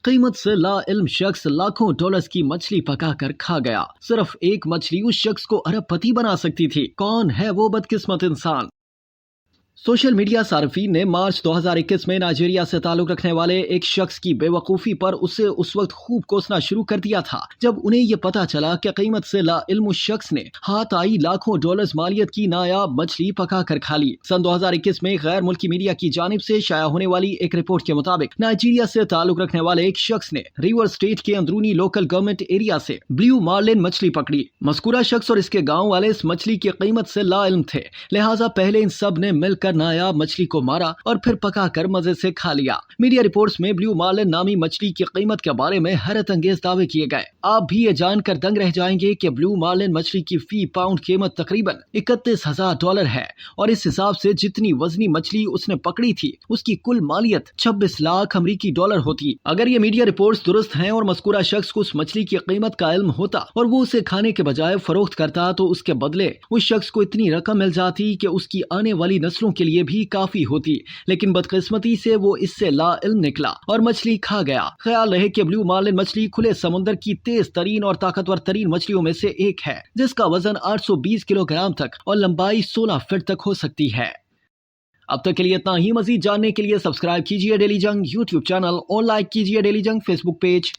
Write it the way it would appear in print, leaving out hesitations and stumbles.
قیمت سے لا علم شخص لاکھوں ڈالرز کی مچھلی پکا کر کھا گیا۔ صرف ایک مچھلی اس شخص کو ارب پتی بنا سکتی تھی۔ کون ہے وہ بدقسمت انسان؟ سوشل میڈیا صارفین نے مارچ 2021 میں نائجیریا سے تعلق رکھنے والے ایک شخص کی بے وقوفی پر اسے اس وقت خوب کوسنا شروع کر دیا تھا جب انہیں یہ پتا چلا کہ قیمت سے لا علم اس شخص نے ہاتھ آئی لاکھوں ڈالرز مالیت کی نایاب مچھلی پکا کر کھا لی۔ سن 2021 میں غیر ملکی میڈیا کی جانب سے شائع ہونے والی ایک رپورٹ کے مطابق نائجیریا سے تعلق رکھنے والے ایک شخص نے ریور اسٹیٹ کے اندرونی لوکل گورنمنٹ ایریا سے بلیو مارلن مچھلی پکڑی۔ مذکورہ شخص اور اس کے گاؤں والے اس مچھلی کی قیمت سے لا علم تھے، لہٰذا پہلے ان سب نے مل کر نایاب مچھلی کو مارا اور پھر پکا کر مزے سے کھا لیا۔ میڈیا رپورٹس میں بلیو مارلن نامی مچھلی کی قیمت کے بارے میں حیرت انگیز دعوے کیے گئے۔ آپ بھی یہ جان کر دنگ رہ جائیں گے کہ بلیو مارلن مچھلی کی فی پاؤنڈ قیمت تقریباً $31,000 ہے اور اس حساب سے جتنی وزنی مچھلی اس نے پکڑی تھی اس کی کل مالیت 26 لاکھ امریکی ڈالر ہوتی۔ اگر یہ میڈیا رپورٹس درست ہیں اور مذکورہ شخص کو اس مچھلی کی قیمت کا علم ہوتا اور وہ اسے کھانے کے بجائے فروخت کرتا تو اس کے بدلے اس شخص کو اتنی رقم مل جاتی کہ اس کی آنے والی نسلوں کے لیے بھی کافی ہوتی، لیکن بدقسمتی سے وہ اس سے لا علم نکلا اور مچھلی کھا گیا۔ خیال رہے کہ بلیو مارلن مچھلی کھلے سمندر کی تیز ترین اور طاقتور ترین مچھلیوں میں سے ایک ہے، جس کا وزن 820 کلو گرام تک اور لمبائی 16 فٹ تک ہو سکتی ہے۔ اب تک کے لیے اتنا ہی۔ مزید جاننے کے لیے سبسکرائب کیجیے ڈیلی جنگ یوٹیوب چینل اور لائک کیجیے ڈیلی جنگ فیس بک پیج۔